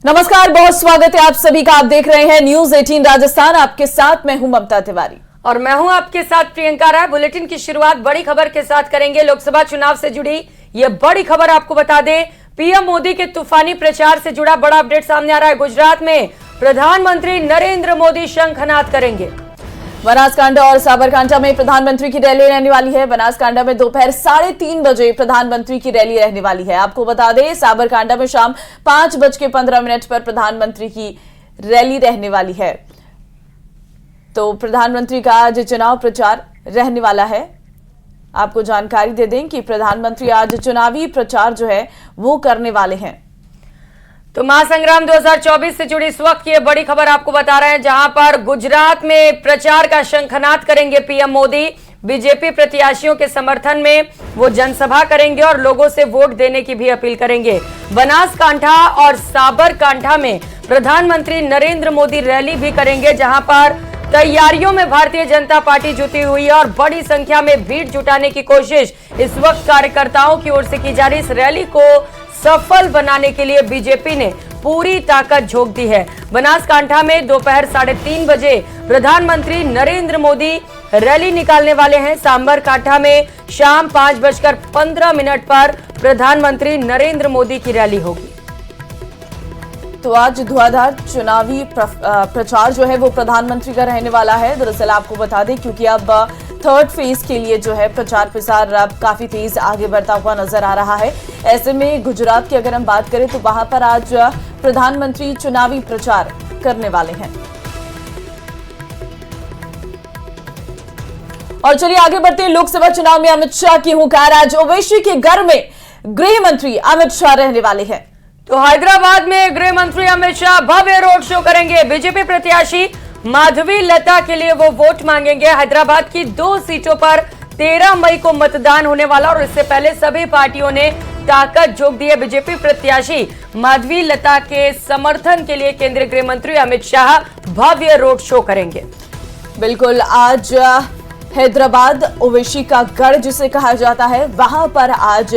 नमस्कार, बहुत स्वागत है आप सभी का। आप देख रहे हैं न्यूज 18 राजस्थान। आपके साथ मैं हूं ममता तिवारी और मैं हूं आपके साथ प्रियंका राय। बुलेटिन की शुरुआत बड़ी खबर के साथ करेंगे। लोकसभा चुनाव से जुड़ी ये बड़ी खबर आपको बता दें, पीएम मोदी के तूफानी प्रचार से जुड़ा बड़ा अपडेट सामने आ रहा है। गुजरात में प्रधानमंत्री नरेंद्र मोदी शंखनाद करेंगे। बनासकांठा और साबरकांठा में प्रधानमंत्री की रैली रहने वाली है। बनासकांठा में दोपहर 3:30 बजे प्रधानमंत्री की रैली रहने वाली है। आपको बता दें, साबरकांठा में शाम 5:15 पर प्रधानमंत्री की रैली रहने वाली है। तो प्रधानमंत्री का आज चुनाव प्रचार रहने वाला है। आपको जानकारी दे दें कि प्रधानमंत्री आज चुनावी प्रचार जो है वो करने वाले हैं। तो महासंग्राम 2024 से जुड़ी इस वक्त की ये बड़ी खबर आपको बता रहे हैं, जहां पर गुजरात में प्रचार का शंखनाद करेंगे पीएम मोदी। बीजेपी प्रत्याशियों के समर्थन में वो जनसभा करेंगे और लोगों से वोट देने की भी अपील करेंगे। बनासकांठा और साबरकांठा में प्रधानमंत्री नरेंद्र मोदी रैली भी करेंगे, जहां पर तैयारियों में भारतीय जनता पार्टी जुटी हुई है और बड़ी संख्या में भीड़ जुटाने की कोशिश इस वक्त कार्यकर्ताओं की ओर से की जा रही। इस रैली को सफल बनाने के लिए बीजेपी ने पूरी ताकत झोंक दी है। बनासकांठा में दोपहर 3:30 बजे प्रधानमंत्री नरेंद्र मोदी रैली निकालने वाले हैं। साबरकांठा में शाम 5:15 पर प्रधानमंत्री नरेंद्र मोदी की रैली होगी। तो आज धुआंधार चुनावी प्रचार जो है वो प्रधानमंत्री का रहने वाला है। दरअसल आपको बता दें, क्योंकि अब थर्ड फेज के लिए जो है प्रचार प्रसार अब काफी तेज आगे बढ़ता हुआ नजर आ रहा है। ऐसे में गुजरात की अगर हम बात करें तो वहां पर आज प्रधानमंत्री चुनावी प्रचार करने वाले हैं। और चलिए आगे बढ़ते हैं। लोकसभा चुनाव में अमित शाह की हुंकार। आज ओवैसी के घर में गृह मंत्री अमित शाह रहने वाले हैं। तो हैदराबाद में गृह मंत्री अमित शाह भव्य रोड शो करेंगे। बीजेपी प्रत्याशी माधवी लता के लिए वो वोट मांगेंगे। हैदराबाद की 2 सीटों पर 13 मई को मतदान होने वाला और इससे पहले सभी पार्टियों ने ताकत झोंक दी है। बीजेपी प्रत्याशी माधवी लता के समर्थन के लिए केंद्रीय गृह मंत्री अमित शाह भव्य रोड शो करेंगे। बिल्कुल, आज हैदराबाद ओवैसी का गढ़ जिसे कहा जाता है, वहां पर आज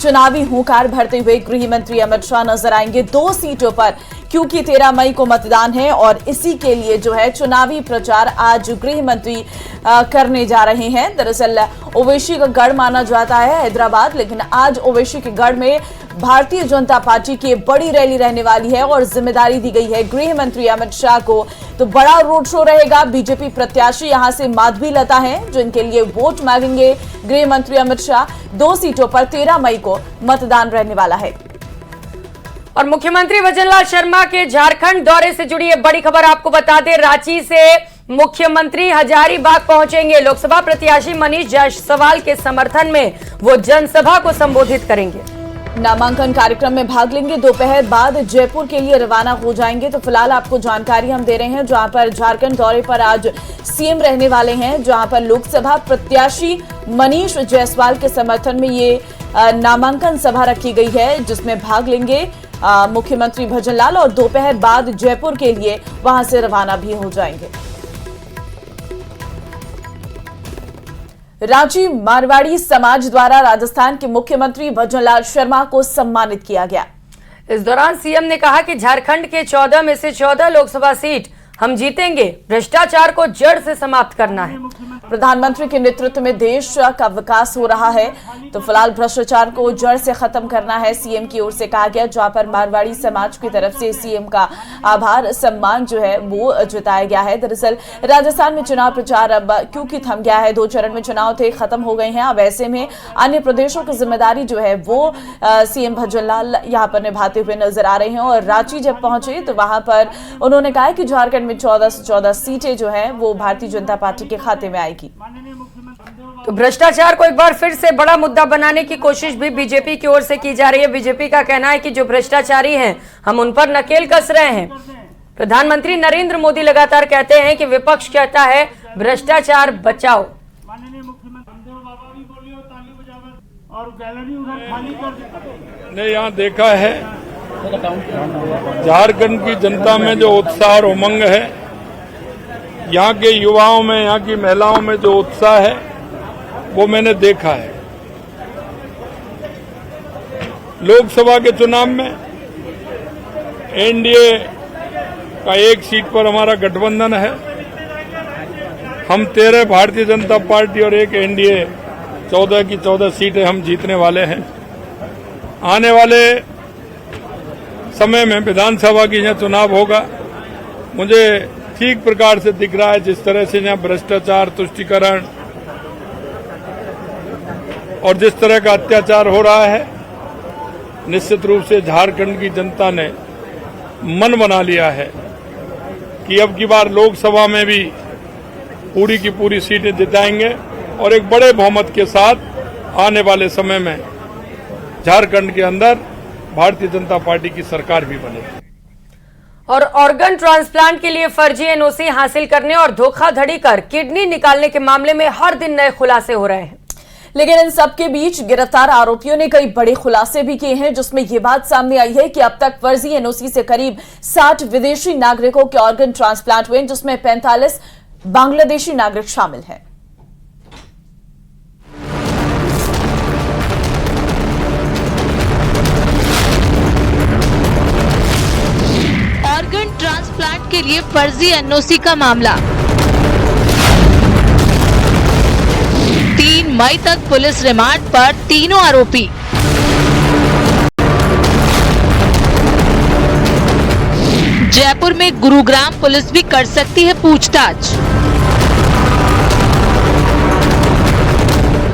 चुनावी हुंकार भरते हुए गृह मंत्री अमित शाह नजर आएंगे 2 सीटों पर, क्योंकि 13 मई को मतदान है और इसी के लिए जो है चुनावी प्रचार आज गृह मंत्री करने जा रहे हैं। दरअसल ओवैसी का गढ़ माना जाता है हैदराबाद, लेकिन आज ओवैसी के गढ़ में भारतीय जनता पार्टी की बड़ी रैली रहने वाली है और जिम्मेदारी दी गई है गृह मंत्री अमित शाह को। तो बड़ा रोड शो रहेगा। बीजेपी प्रत्याशी यहां से माधवी लता हैं, जिनके लिए वोट मांगेंगे गृह मंत्री अमित शाह। 2 सीटों पर 13 मई को मतदान रहने वाला है। और मुख्यमंत्री भजनलाल शर्मा के झारखंड दौरे से जुड़ी एक बड़ी खबर आपको बता दें। रांची से मुख्यमंत्री हजारीबाग पहुंचेंगे। लोकसभा प्रत्याशी मनीष जायसवाल के समर्थन में वो जनसभा को संबोधित करेंगे। नामांकन कार्यक्रम में भाग लेंगे। दोपहर बाद जयपुर के लिए रवाना हो जाएंगे। तो फिलहाल आपको जानकारी हम दे रहे हैं, जहां पर झारखंड दौरे पर आज सीएम रहने वाले हैं, जहां पर लोकसभा प्रत्याशी मनीष जायसवाल के समर्थन में ये नामांकन सभा रखी गई है, जिसमें भाग लेंगे मुख्यमंत्री भजनलाल और दोपहर बाद जयपुर के लिए वहां से रवाना भी हो जाएंगे। रांची मारवाड़ी समाज द्वारा राजस्थान के मुख्यमंत्री भजनलाल शर्मा को सम्मानित किया गया। इस दौरान सीएम ने कहा कि झारखंड के 14 में से 14 लोकसभा सीट हम जीतेंगे। भ्रष्टाचार को जड़ से समाप्त करना है। प्रधानमंत्री के नेतृत्व में देश का विकास हो रहा है। तो फिलहाल भ्रष्टाचार को जड़ से खत्म करना है, सीएम की ओर से कहा गया, जहां पर मारवाड़ी समाज की तरफ से सीएम का आभार सम्मान जो है वो जताया गया है। दरअसल राजस्थान में चुनाव प्रचार अब क्योंकि थम गया है, 2 चरण में चुनाव थे, खत्म हो गए हैं। अब ऐसे में अन्य प्रदेशों की जिम्मेदारी जो है वो सीएम भजनलाल यहाँ पर निभाते हुए नजर आ रहे हैं। और रांची जब पहुंचे तो वहां पर उन्होंने कहा कि झारखंड 14 से 14 सीटें जो है वो भारतीय जनता पार्टी के खाते में आएगी। तो भ्रष्टाचार को एक बार फिर से बड़ा मुद्दा बनाने की कोशिश भी बीजेपी की ओर से की जा रही है। बीजेपी का कहना है कि जो भ्रष्टाचारी हैं हम उन पर नकेल कस रहे हैं। प्रधानमंत्री नरेंद्र मोदी लगातार कहते हैं कि विपक्ष कहता है भ्रष्टाचार बचाओ। ने यहाँ देखा है झारखंड की जनता में जो उत्साह और उमंग है, यहाँ के युवाओं में, यहाँ की महिलाओं में जो उत्साह है वो मैंने देखा है। लोकसभा के चुनाव में एनडीए का 1 सीट पर हमारा गठबंधन है। हम 13 भारतीय जनता पार्टी और 1 एनडीए 14 की 14 सीटें हम जीतने वाले हैं। आने वाले समय में विधानसभा की यहाँ चुनाव होगा। मुझे ठीक प्रकार से दिख रहा है जिस तरह से यहाँ भ्रष्टाचार, तुष्टीकरण और जिस तरह का अत्याचार हो रहा है, निश्चित रूप से झारखंड की जनता ने मन बना लिया है कि अब की बार लोकसभा में भी पूरी की पूरी सीटें जिताएंगे और एक बड़े बहुमत के साथ आने वाले समय में झारखंड के अंदर भारतीय जनता पार्टी की सरकार भी बनेगी। और ऑर्गन ट्रांसप्लांट के लिए फर्जी एनओसी हासिल करने और धोखाधड़ी कर किडनी निकालने के मामले में हर दिन नए खुलासे हो रहे हैं। लेकिन इन सब के बीच गिरफ्तार आरोपियों ने कई बड़े खुलासे भी किए हैं, जिसमें यह बात सामने आई है कि अब तक फर्जी एनओसी से करीब 60 विदेशी नागरिकों के ऑर्गन ट्रांसप्लांट हुए, जिसमें 45 बांग्लादेशी नागरिक शामिल हैं। ऑर्गन ट्रांसप्लांट के लिए फर्जी एनओसी का मामला। 3 मई तक पुलिस रिमांड पर तीनों आरोपी। जयपुर में गुरुग्राम पुलिस भी कर सकती है पूछताछ।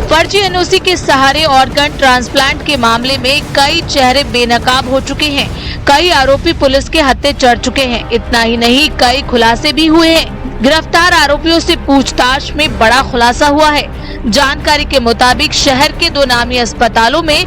फर्जी एनओसी के सहारे ऑर्गन ट्रांसप्लांट के मामले में कई चेहरे बेनकाब हो चुके हैं। कई आरोपी पुलिस के हत्थे चढ़ चुके हैं। इतना ही नहीं, कई खुलासे भी हुए हैं। गिरफ्तार आरोपियों से पूछताछ में बड़ा खुलासा हुआ है। जानकारी के मुताबिक शहर के 2 नामी अस्पतालों में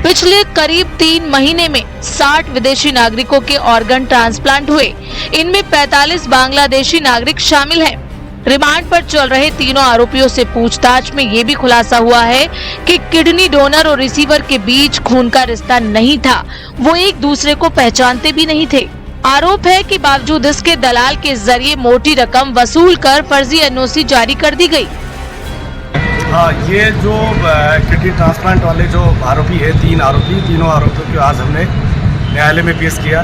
पिछले करीब 3 महीने में 60 विदेशी नागरिकों के ऑर्गन ट्रांसप्लांट हुए। इनमें 45 बांग्लादेशी नागरिक शामिल हैं। रिमांड पर चल रहे तीनों आरोपियों से पूछताछ में ये भी खुलासा हुआ है कि किडनी डोनर और रिसीवर के बीच खून का रिश्ता नहीं था। वो एक दूसरे को पहचानते भी नहीं थे। आरोप है कि बावजूद इसके दलाल के जरिए मोटी रकम वसूल कर फर्जी एनओसी जारी कर दी गई। हाँ, ये जो किडनी ट्रांसप्लांट वाले जो आरोपी है, 3 आरोपी, तीनों आरोपियों को आज हमने न्यायालय में पेश किया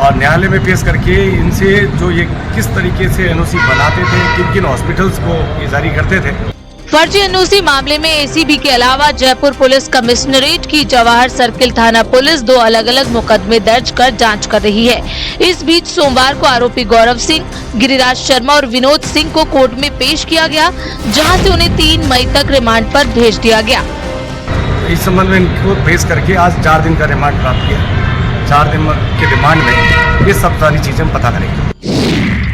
और न्यायालय में पेश करके इनसे जो ये किस तरीके से एनओसी बनाते थे, किन किन हॉस्पिटल्स को ये जारी करते थे। फर्जी एनओसी मामले में एसीबी के अलावा जयपुर पुलिस कमिश्नरेट की जवाहर सर्किल थाना पुलिस 2 अलग-अलग मुकदमे दर्ज कर जांच कर रही है। इस बीच सोमवार को आरोपी गौरव सिंह, गिरिराज शर्मा और विनोद सिंह को कोर्ट में पेश किया गया, जहां से उन्हें 3 मई तक रिमांड पर भेज दिया गया। इस संबंध में इनको पेश करके आज 4 दिन का रिमांड प्राप्त किया। 4 दिन के रिमांड में ये सब सारी चीजें पता करेंगे।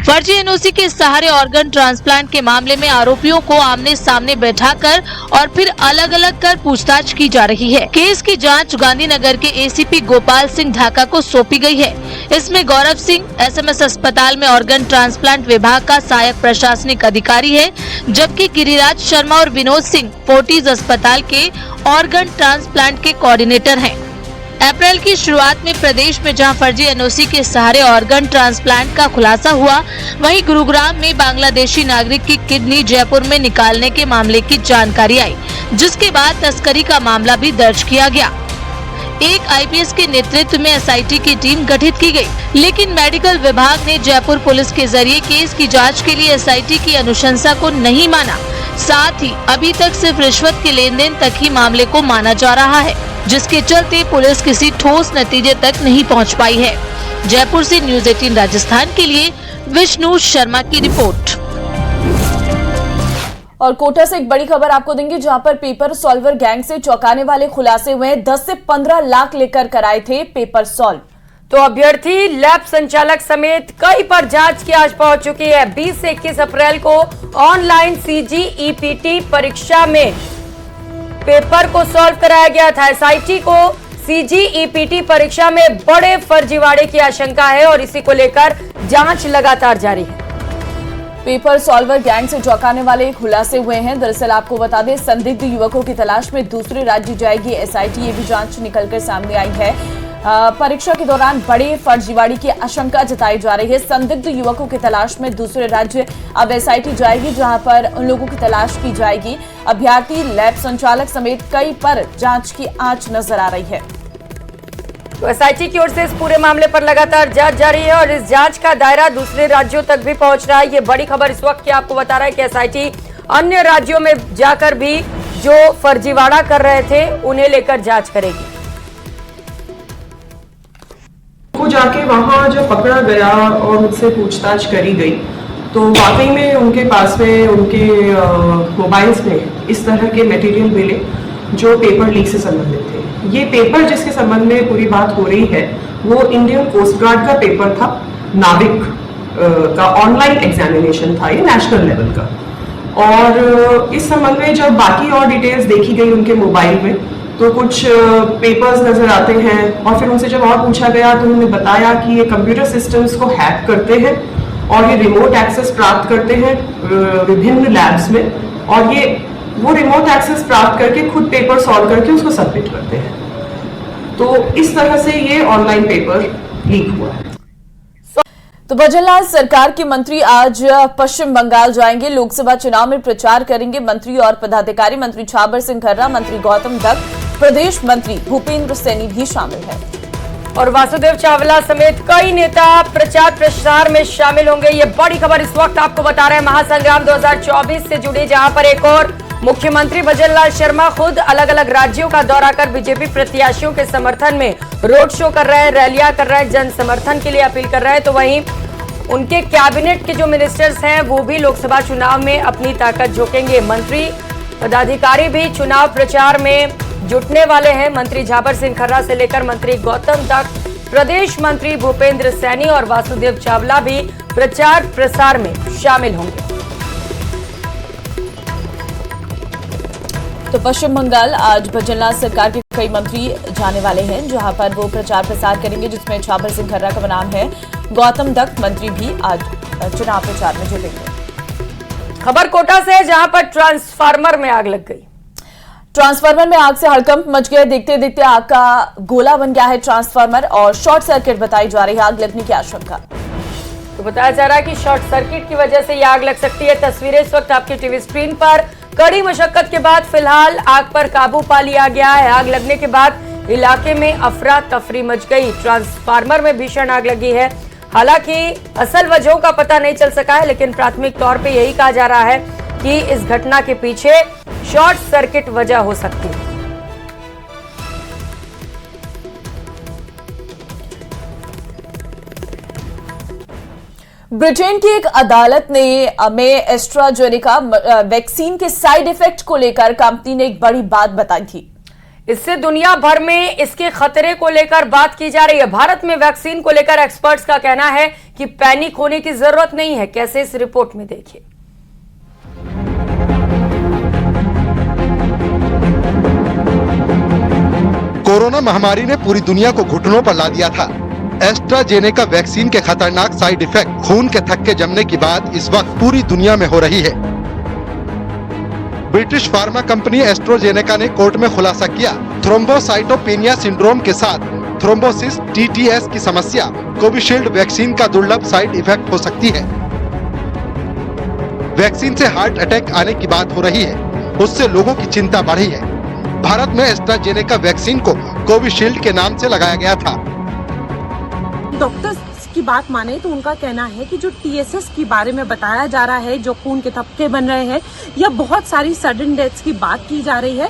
फर्जी एनओसी के सहारे ऑर्गन ट्रांसप्लांट के मामले में आरोपियों को आमने सामने बैठाकर और फिर अलग अलग कर पूछताछ की जा रही है। केस की जांच गांधीनगर के एसीपी गोपाल सिंह ढाका को सौंपी गई है। इसमें गौरव सिंह एसएमएस अस्पताल में ऑर्गन ट्रांसप्लांट विभाग का सहायक प्रशासनिक अधिकारी है, जबकि गिरिराज शर्मा और विनोद सिंह फोर्टिज अस्पताल के ऑर्गन ट्रांसप्लांट के कोऑर्डिनेटर हैं। अप्रैल की शुरुआत में प्रदेश में जहां फर्जी एनओसी के सहारे ऑर्गन ट्रांसप्लांट का खुलासा हुआ, वहीं गुरुग्राम में बांग्लादेशी नागरिक की किडनी जयपुर में निकालने के मामले की जानकारी आई, जिसके बाद तस्करी का मामला भी दर्ज किया गया। एक आईपीएस के नेतृत्व में एसआईटी की टीम गठित की गई, लेकिन मेडिकल विभाग ने जयपुर पुलिस के जरिए केस की जांच के लिए एसआईटी की अनुशंसा को नहीं माना। साथ ही अभी तक सिर्फ रिश्वत के लेन देन तक ही मामले को माना जा रहा है, जिसके चलते पुलिस किसी ठोस नतीजे तक नहीं पहुंच पाई है। जयपुर से न्यूज़ 18 राजस्थान के लिए विष्णु शर्मा की रिपोर्ट। और कोटा से एक बड़ी खबर आपको देंगे, जहां पर पेपर सॉल्वर गैंग से चौंकाने वाले खुलासे हुए। 10 से 15 लाख लेकर कराए थे पेपर सॉल्व। तो अभ्यर्थी, लैब संचालक समेत कई पर जांच की आज पहुंच चुकी है। 20 से 21 अप्रैल को ऑनलाइन सीजीईपीटी परीक्षा में पेपर को सॉल्व कराया गया था। एसआईटी को सीजीईपीटी परीक्षा में बड़े फर्जीवाड़े की आशंका है और इसी को लेकर जांच लगातार जारी है। पेपर सॉल्वर गैंग से चौंकाने वाले खुलासे हुए हैं। दरअसल आपको बता दें, संदिग्ध युवकों की तलाश में दूसरे राज्य जाएगी एसआईटी। ये भी जांच निकलकर सामने आई है। परीक्षा के दौरान बड़े फर्जीवाड़े की आशंका जताई जा रही है। संदिग्ध युवकों की तलाश में दूसरे राज्य अब एसआईटी जाएगी, जहां पर उन लोगों की तलाश की जाएगी। अभ्यर्थी, लैब संचालक समेत कई पर जांच की आंच नजर आ रही है। तो एसआईटी की ओर से इस पूरे मामले पर लगातार जांच जारी है और इस जांच का दायरा दूसरे राज्यों तक भी पहुंच रहा है। ये बड़ी खबर इस वक्त की आपको बता रहा है कि एसआईटी अन्य राज्यों में जाकर भी जो फर्जीवाड़ा कर रहे थे उन्हें लेकर जांच करेगी। वो जाके वहाँ जब पकड़ा गया और उनसे पूछताछ करी गई तो वाकई में उनके पास में उनके मोबाइल्स में इस तरह के मटेरियल मिले जो पेपर लीक से संबंधित थे। ये पेपर जिसके संबंध में पूरी बात हो रही है वो इंडियन कोस्ट गार्ड का पेपर था, नाविक का ऑनलाइन एग्जामिनेशन था, ये नेशनल लेवल का। और इस संबंध में जब बाकी और डिटेल्स देखी गई उनके मोबाइल में तो कुछ पेपर्स नजर आते हैं और फिर उनसे जब और पूछा गया तो उन्होंने बताया कि ये कंप्यूटर सिस्टम्स को हैक करते हैं और ये रिमोट एक्सेस प्राप्त करते हैं विभिन्न लैब्स में और ये वो रिमोट एक्सेस प्राप्त करके खुद पेपर सॉल्व करके उसको सबमिट करते हैं। तो इस तरह से ये ऑनलाइन पेपर लीक हुआ है। तो भजनलाल सरकार के मंत्री आज पश्चिम बंगाल जाएंगे, लोकसभा चुनाव में प्रचार करेंगे। मंत्री और पदाधिकारी, मंत्री छाबर सिंह खर्रा, मंत्री गौतम दत्त, प्रदेश मंत्री भूपेंद्र सैनी भी शामिल हैं और वासुदेव चावला समेत कई नेता प्रचार प्रसार में शामिल होंगे। ये बड़ी खबर इस वक्त आपको बता रहे हैं महासंग्राम 2024 से जुड़ी, जहां पर एक और मुख्यमंत्री भजनलाल शर्मा खुद अलग अलग राज्यों का दौरा कर बीजेपी प्रत्याशियों के समर्थन में रोड शो कर रहे हैं, रैलियां कर रहे हैं, जन समर्थन के लिए अपील कर रहे हैं। तो वहीं उनके कैबिनेट के जो मिनिस्टर्स हैं वो भी लोकसभा चुनाव में अपनी ताकत झोंकेंगे। मंत्री पदाधिकारी भी चुनाव प्रचार में जुटने वाले हैं। मंत्री छाबर सिंह खर्रा से लेकर मंत्री गौतम दत्त, प्रदेश मंत्री भूपेंद्र सैनी और वासुदेव चावला भी प्रचार प्रसार में शामिल होंगे। तो पश्चिम बंगाल आज भजनलाल सरकार के कई मंत्री जाने वाले हैं, जहां पर वो प्रचार प्रसार करेंगे, जिसमें छाबर सिंह खर्रा का नाम है। गौतम दत्त मंत्री भी आज चुनाव प्रचार में जुटेंगे। खबर कोटा से है, जहां पर ट्रांसफार्मर में आग लग गई। ट्रांसफार्मर में आग से हड़कंप मच गया। देखते देखते आग का गोला बन गया है ट्रांसफार्मर और शॉर्ट सर्किट बताई जा रही है आग लगने की आशंका। तो बताया जा रहा है कि शॉर्ट सर्किट की वजह से यह आग लग सकती है। तस्वीरें इस वक्त आपकी टीवी स्क्रीन पर। कड़ी मशक्कत के बाद फिलहाल आग पर काबू पा लिया गया है। आग लगने के बाद इलाके में अफरा तफरी मच गई। ट्रांसफार्मर में भीषण आग लगी है। हालांकि असल वजहों का पता नहीं चल सका है, लेकिन प्राथमिक तौर पे यही कहा जा रहा है कि इस घटना के पीछे शॉर्ट सर्किट वजह हो सकती है। ब्रिटेन की एक अदालत ने में एस्ट्राजेनेका वैक्सीन के साइड इफेक्ट को लेकर कंपनी ने एक बड़ी बात बताई थी। इससे दुनिया भर में इसके खतरे को लेकर बात की जा रही है। भारत में वैक्सीन को लेकर एक्सपर्ट्स का कहना है कि पैनिक होने की जरूरत नहीं है। कैसे, इस रिपोर्ट में देखिए। कोरोना महामारी ने पूरी दुनिया को घुटनों पर ला दिया था। एस्ट्राजेनेका वैक्सीन के खतरनाक साइड इफेक्ट खून के थक्के जमने की बात इस वक्त पूरी दुनिया में हो रही है। ब्रिटिश फार्मा कंपनी एस्ट्राजेनेका ने कोर्ट में खुलासा किया, थ्रोम्बोसाइटोपेनिया सिंड्रोम के साथ थ्रोम्बोसिस (TTS) की समस्या कोविशील्ड वैक्सीन का दुर्लभ साइड इफेक्ट हो सकती है। वैक्सीन से हार्ट अटैक आने की बात हो रही है, उससे लोगों की चिंता बढ़ी है। भारत में एस्ट्राजेनेका वैक्सीन को कोविशील्ड के नाम से लगाया गया था। डॉक्टर्स की बात माने तो उनका कहना है कि जो TSS के बारे में बताया जा रहा है, जो खून के थक्के बन रहे हैं या बहुत सारी सडन डेथ्स की बात की जा रही है,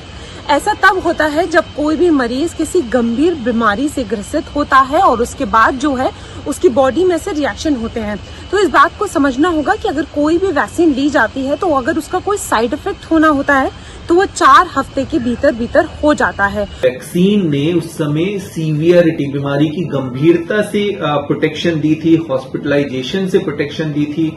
ऐसा तब होता है जब कोई भी मरीज किसी गंभीर बीमारी से ग्रसित होता है और उसके बाद जो है उसकी बॉडी में से रिएक्शन होते हैं। तो इस बात को समझना होगा कि अगर कोई भी वैक्सीन ली जाती है तो अगर उसका कोई साइड इफेक्ट होना होता है तो वो 4 हफ्ते के भीतर हो जाता है। वैक्सीन ने उस समय सीवियरिटी, बीमारी की गंभीरता से प्रोटेक्शन दी थी, हॉस्पिटलाइजेशन से प्रोटेक्शन दी थी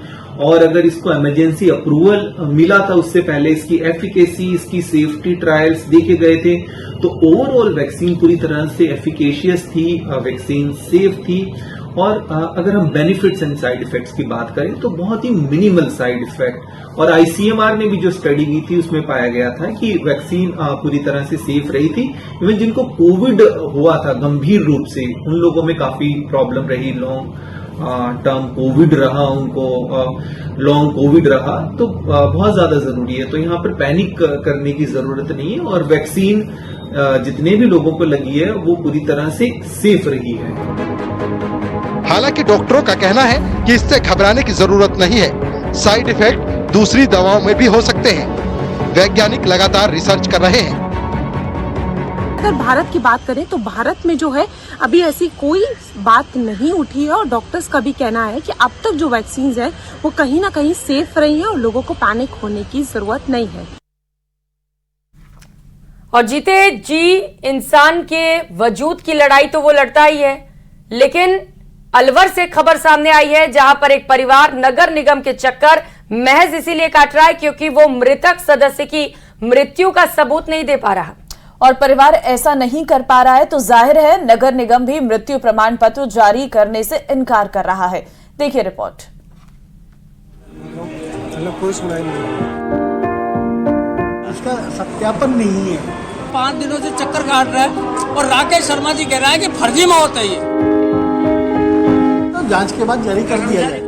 और अगर इसको इमरजेंसी अप्रूवल मिला था उससे पहले इसकी एफिकेसी, इसकी सेफ्टी ट्रायल्स देखे गए थे। तो ओवरऑल वैक्सीन पूरी तरह से एफिकेशियस थी, वैक्सीन सेफ थी और अगर हम बेनिफिट्स एंड साइड इफेक्ट्स की बात करें तो बहुत ही मिनिमल साइड इफेक्ट। और ICMR ने भी जो स्टडी की थी उसमें पाया गया था कि वैक्सीन पूरी तरह से सेफ रही थी। इवन जिनको कोविड हुआ था गंभीर रूप से, उन लोगों में काफी प्रॉब्लम रही, लॉन्ग टर्म कोविड रहा, उनको लॉन्ग कोविड रहा, तो बहुत ज्यादा जरूरी है। तो यहाँ पर पैनिक करने की जरूरत नहीं है और वैक्सीन जितने भी लोगों को लगी है वो पूरी तरह से सेफ रही है। हालांकि डॉक्टरों का कहना है कि इससे घबराने की जरूरत नहीं है, साइड इफेक्ट दूसरी दवाओं में भी हो सकते हैं। वैज्ञानिक लगातार रिसर्च कर रहे हैं। अगर भारत की बात करें तो भारत में जो है अभी ऐसी कोई बात नहीं उठी है और डॉक्टर्स का भी कहना है कि अब तक जो वैक्सीन है वो कहीं ना कहीं सेफ रही है और लोगों को पैनिक होने की जरूरत नहीं है। और जीते जी इंसान के वजूद की लड़ाई तो वो लड़ता ही है, लेकिन अलवर से खबर सामने आई है जहां पर एक परिवार नगर निगम के चक्कर महज इसीलिए काट रहा है क्योंकि वो मृतक सदस्य की मृत्यु का सबूत नहीं दे पा रहा और परिवार ऐसा नहीं कर पा रहा है तो जाहिर है नगर निगम भी मृत्यु प्रमाण पत्र जारी करने से इनकार कर रहा है। देखिए रिपोर्ट। कोई सुनाई नहीं, इसका सत्यापन नहीं है। 5 दिनों से चक्कर काट रहा है और राकेश शर्मा जी कह रहा है कि फर्जी मौत है ये, तो जांच के बाद जारी कर दिया जाए।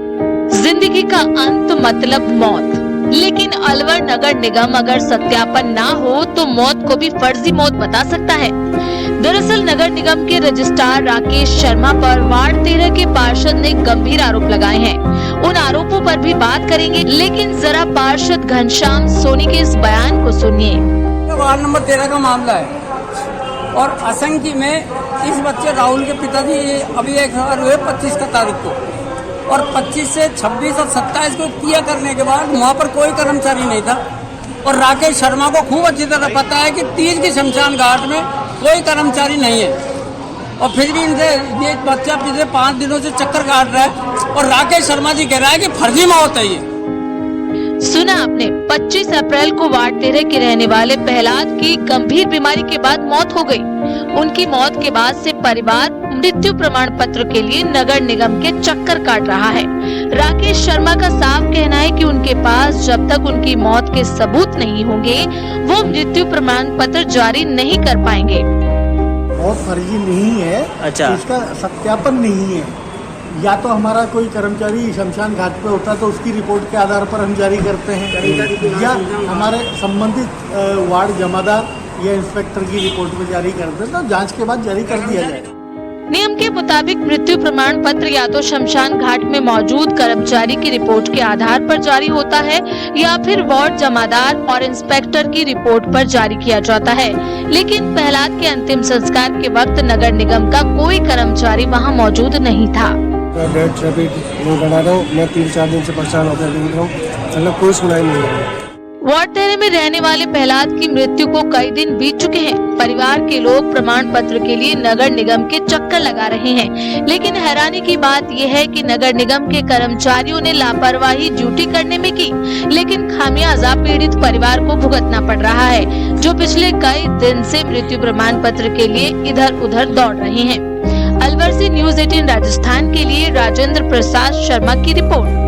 जिंदगी का अंत मतलब मौत, लेकिन अलवर नगर निगम अगर सत्यापन ना हो तो मौत को भी फर्जी मौत बता सकता है। दरअसल नगर निगम के रजिस्ट्रार राकेश शर्मा पर वार्ड 13 के पार्षद ने गंभीर आरोप लगाए हैं। उन आरोपों पर भी बात करेंगे, लेकिन जरा पार्षद घनश्याम सोनी के इस बयान को सुनिए। वार्ड नंबर 13 का मामला है और असंख्य में इस बच्चे राहुल के पिताजी अभी एक हुए 25 का तारीख को और 25 से 26 और 27 को किया करने के बाद वहाँ पर कोई कर्मचारी नहीं था और राकेश शर्मा को खूब अच्छी तरह पता है कि 30 की शमशान घाट में कोई कर्मचारी नहीं है और फिर भी इनसे ये बच्चा पिछले 5 दिनों से चक्कर काट रहा है और राकेश शर्मा जी कह रहा है कि फर्जी मौत है ये। सुना आपने, 25 अप्रैल को वार्ड 13 के रहने वाले प्रहलाद की गंभीर बीमारी के बाद मौत हो गई। उनकी मौत के बाद से परिवार मृत्यु प्रमाण पत्र के लिए नगर निगम के चक्कर काट रहा है। राकेश शर्मा का साफ कहना है कि उनके पास जब तक उनकी मौत के सबूत नहीं होंगे वो मृत्यु प्रमाण पत्र जारी नहीं कर पाएंगे। बहुत फर्जी नहीं है, अच्छा, इसका सत्यापन नहीं है। या तो हमारा कोई कर्मचारी शमशान घाट पे होता तो उसकी रिपोर्ट के आधार पर हम जारी करते हैं, या हमारे संबंधित वार्ड जमादार या इंस्पेक्टर की रिपोर्ट पे जारी करते हैं, तो जांच के बाद जारी कर दिया जाएगा। नियम के मुताबिक मृत्यु प्रमाण पत्र या तो शमशान घाट में मौजूद कर्मचारी की रिपोर्ट के आधार पर जारी होता है या फिर वार्ड जमादार और इंस्पेक्टर की रिपोर्ट पर जारी किया जाता है। लेकिन प्रहलाद के अंतिम संस्कार के वक्त नगर निगम का कोई कर्मचारी वहां मौजूद नहीं था। डेट अभी नहीं बना रहा हूँ, मैं 3-4 दिन से परेशान होकर देख रहा हूँ, मतलब कोई सुनाई नहीं हो रही। वार्ड 13 में रहने वाले प्रहलाद की मृत्यु को कई दिन बीत चुके हैं। परिवार के लोग प्रमाण पत्र के लिए नगर निगम के चक्कर लगा रहे हैं, लेकिन हैरानी की बात यह है कि नगर निगम के कर्मचारियों ने लापरवाही ड्यूटी करने में की, लेकिन खामियाजा पीड़ित परिवार को भुगतना पड़ रहा है, जो पिछले कई दिन से मृत्यु प्रमाण पत्र के लिए इधर उधर दौड़ रहे हैं। अलवर से न्यूज़ 18 राजस्थान के लिए राजेंद्र प्रसाद शर्मा की रिपोर्ट।